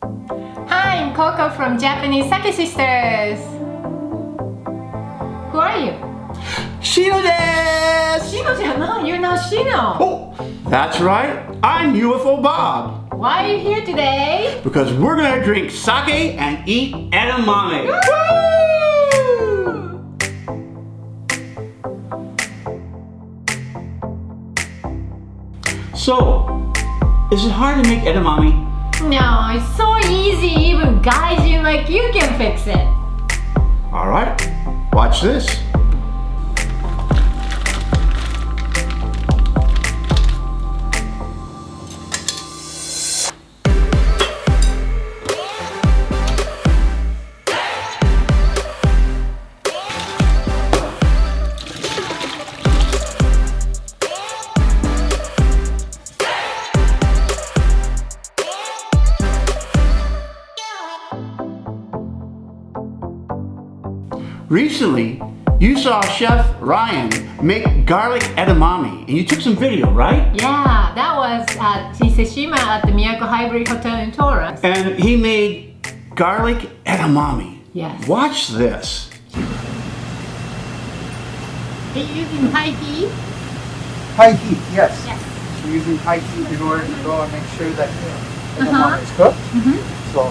Hi, I'm Coco from Japanese Sake Sisters. Who are you? Shino desu! Shino じゃない. You're not Shino. Oh, that's right. I'm UFO Bob. Why are you here today? Because we're gonna drink sake and eat edamame. Woo! So, is it hard to make edamame? No, it's so easy. Even gaijin like you can fix it. All right, watch this. Recently, you saw Chef Ryan make garlic edamame, and you took some video, right? Yeah, that was at Ise-shima at the Miyako Hybrid Hotel in Torrance. And he made garlic edamame. Yes. Watch this. Are you using high heat? High heat, yes. Yes. We're using high heat in order to go and make sure that the edamame is cooked. So,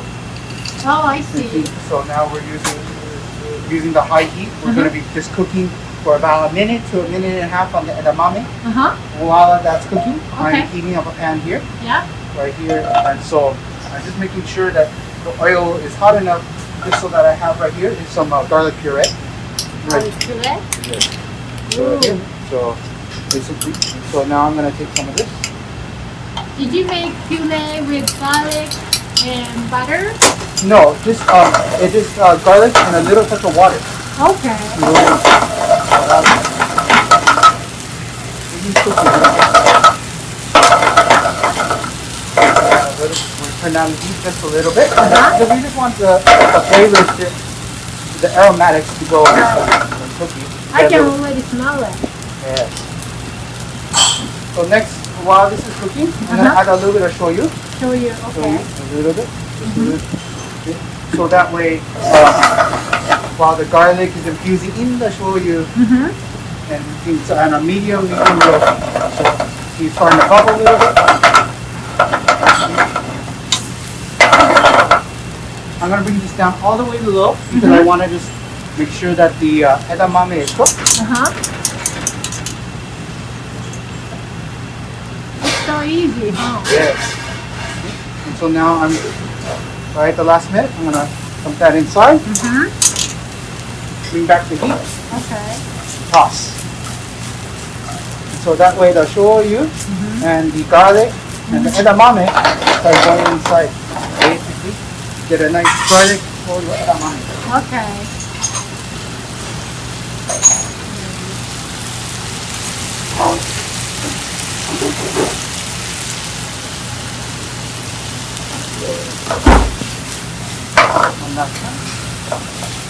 Oh, I see. so now we're using the high heat. We're going to be just cooking for about a minute to a minute and a half on the edamame. While that's cooking, I'm heating up a pan here, Yeah. right here, and so I'm just making sure that the oil is hot enough. Just so that I have right here is some garlic puree. Garlic puree? So, right here. So basically, so now I'm going to take some of this. Did you make puree with garlic and butter? No, just it is garlic and a little touch of water. Okay. We'll turn down the heat just a little bit. Because we just want the flavors, the aromatics to go with the cookie. I can already smell it. Yeah. So next, while this is cooking, I'm going to add a little bit of shoyu. Shoyu, okay. A little bit. Just a little bit. So that way, while the garlic is infusing in the shoyu, and it's on a medium low, so he's starting to bubble a little bit. I'm going to bring this down all the way to low because I want to just make sure that the edamame is cooked. It's so easy, huh? Yes. And so now I'm right at the last minute. I'm going to dump that inside. Bring back the heat. Okay. Toss. So that way the shoyu and the garlic and the edamame start going inside. Basically, get a nice garlic shoyu edamame. Okay. On that side.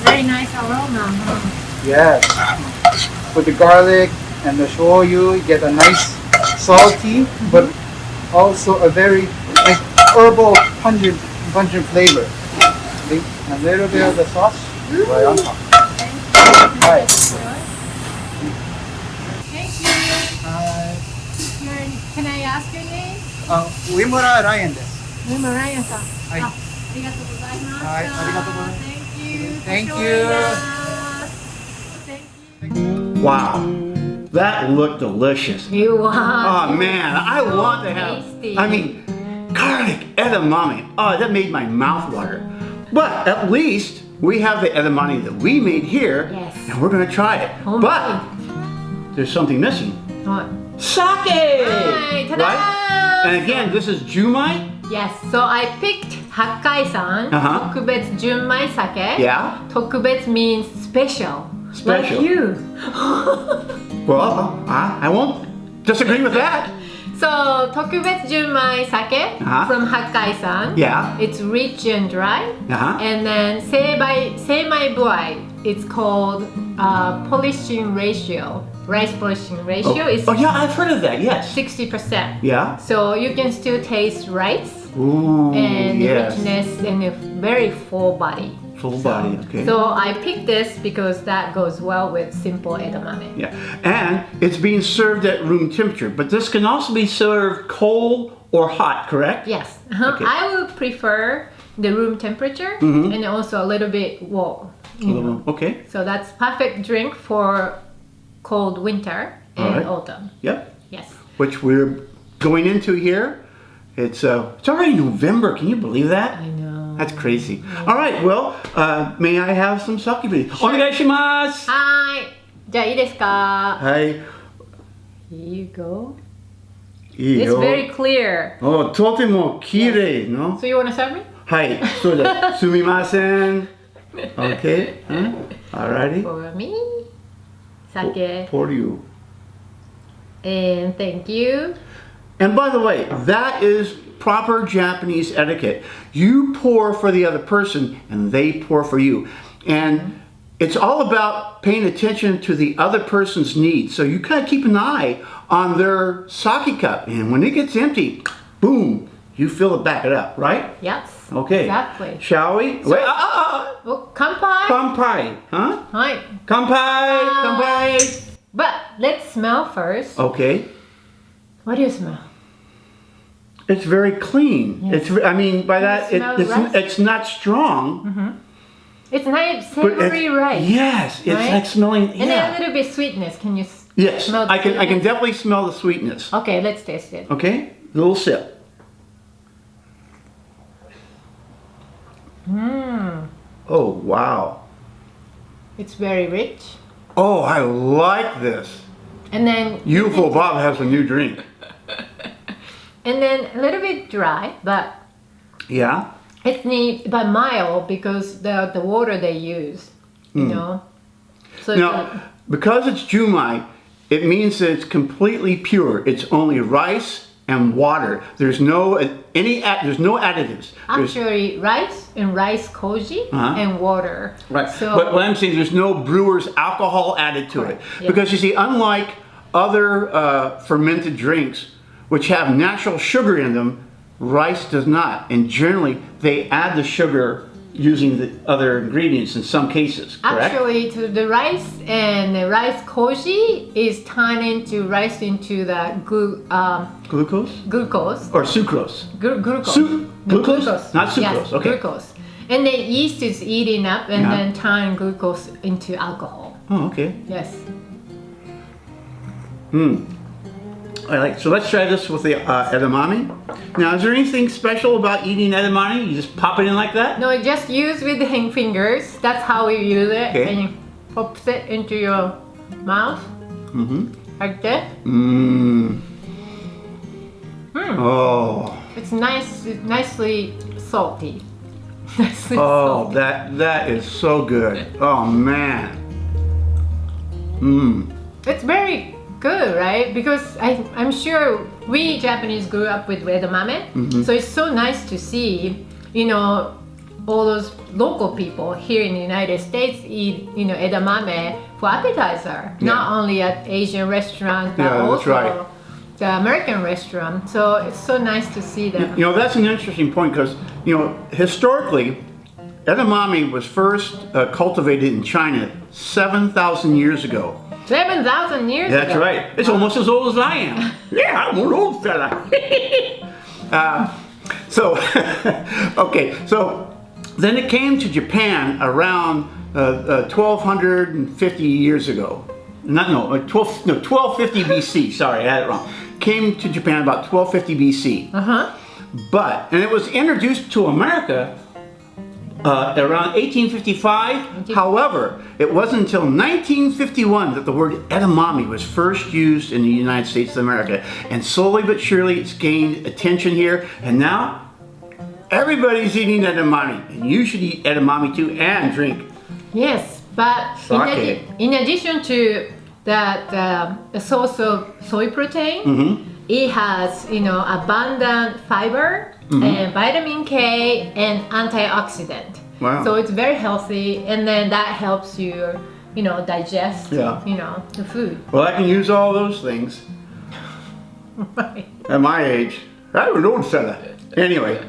Very nice aroma, huh? Yes. With the garlic and the shoyu, you get a nice salty, but also a very like herbal pungent flavor. See? A little bit of the sauce right on top. Right. Thank you. Can I ask your name? Uemura Ryan desu. Uemura Ryan-san. はい。ありがとうございました。はい、ありがとうございます。 Thank you. Thank you. Thank you. Wow, that looked delicious. You want? Oh man, I want to have, tasty. I mean, garlic edamame. Oh, that made my mouth water. But at least we have the edamame that we made here, Yes. and we're gonna try it. Homemade. But there's something missing. What? Sake! Hi, ta-da! Right? And again, this is Junmai. Yes, so I picked Hakkaisan Tokubetsu Junmai Sake. Yeah. Tokubetsu means special. Special. Like you. Well, I won't disagree with that. So So Tokubetsu Junmai Sake from Hakkaisan. Yeah. It's rich and dry. Uh-huh. And then seimai buai. It's called polishing ratio. Rice polishing ratio is yeah, I've heard of that. Yes. 60%. Yeah. So you can still taste rice Ooh, and yes. richness and a very full body. Full body. Okay. So I picked this because that goes well with simple edamame. Yeah, and it's being served at room temperature, but this can also be served cold or hot, correct? Yes. Okay. I would prefer the room temperature and also a little bit warm. Okay. So that's perfect drink for cold winter and Alright. autumn. Yep. Yes. Which we're going into here. It's already November. Can you believe that? I know. That's crazy. All right. Well, may I have some sake, please? Sure. お願いします。はい。じゃあいいですか? はい。 Here you go. いい It's よ。 very clear. お、とても綺麗の。 So you want to serve me? はい。そうです。すみません。Okay. Alrighty. For me. Sake. For you. And thank you. And by the way, that is proper Japanese etiquette. You pour for the other person and they pour for you. And it's all about paying attention to the other person's needs. So you kind of keep an eye on their sake cup. And when it gets empty, boom, you fill it back up, right? Yes. Okay. Exactly. Shall we? Wait, Oh, kanpai. Kanpai, huh? Hi. Kanpai, kanpai. But let's smell first. Okay. What do you smell? It's very clean. Yes. It's. I mean, by that, smell rice? it's not strong. It's nice but savory rice. Yes, it's right? like smelling. And then a Yeah. little bit sweetness. Can you Yes, smell the I can sweetness? definitely smell the sweetness. Okay, let's taste it. Okay, a little sip. Oh wow. It's very rich. Oh, I like this. And then UFO Bob has a new drink. and then a little bit dry, but Yeah. it's neat but mild because the water they use, you know. So Now, because it's Junmai, it means that it's completely pure. It's only rice and water. There's no there's no additives. There's- actually rice and rice koji and water. Right. So But what I'm saying, there's no brewer's alcohol added to it. Yeah. Because you see, unlike other fermented drinks, which have natural sugar in them, rice does not. And generally, they add the sugar using the other ingredients in some cases, correct? actually to the rice and the rice koji is turned into rice into the Glucose? glucose. Or sucrose? Glucose. Glucose? Not sucrose, Yes, okay. glucose. And then yeast is eating up and Yeah. then turn glucose into alcohol. Oh, okay. Yes. I like. So let's try this with the edamame. Now, is there anything special about eating edamame? You just pop it in like that? No, just use with the fingers. That's how we use it. Okay. And you pop it into your mouth. Like that. Mmm. Oh. It's nicely salty. Nicely Oh, salty. that is so good. Oh man. Mmm. It's very good, right? Because I'm sure we Japanese grew up with edamame, so it's so nice to see, you know, all those local people here in the United States eat, you know, edamame for appetizer, not only at Asian restaurants, but Yeah, that's also right. the American restaurant. So it's so nice to see them. You know, that's an interesting point because, you know, historically, edamame was first cultivated in China 7,000 years ago. 7,000 years ago. That's right. It's almost as old as I am. Yeah, I'm an old fella. Okay, so then it came to Japan around 1,250 years ago. 1250 BC. Sorry, I had it wrong. Came to Japan about 1250 BC. But, and it was introduced to America around 1855. However, it wasn't until 1951 that the word edamame was first used in the United States of America. And slowly but surely it's gained attention here. And now everybody's eating edamame. And you should eat edamame too and drink. Yes, but Sake. in addition to that, a source of soy protein, it has, abundant fiber and vitamin K and antioxidant. Wow. So it's very healthy, and then that helps you, digest, the food. Well, I can use all those things Right. at my age. I don't know that. Anyway,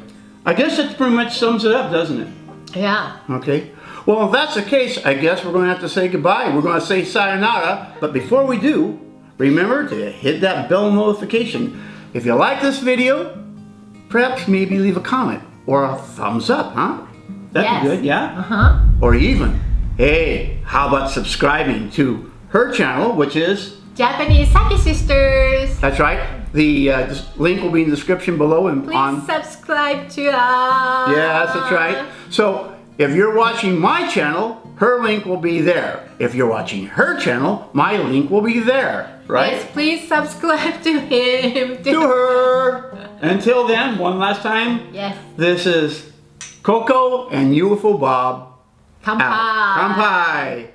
I guess it pretty much sums it up, doesn't it? Yeah. Okay. Well, if that's the case, I guess we're going to have to say goodbye. We're going to say sayonara. But before we do, remember to hit that bell notification. If you like this video, perhaps maybe leave a comment or a thumbs up, huh? That'd be good, yeah? Uh-huh. Or even, hey, how about subscribing to her channel, which is... Japanese Sake Sisters. That's right. The link will be in the description below. And Please subscribe to us. Yes, that's right. So if you're watching my channel, her link will be there. If you're watching her channel, my link will be there, right? Yes, please subscribe to him. To her. Until then, one last time. Yes. This is Coco and UFO Bob. Kanpai. Kanpai.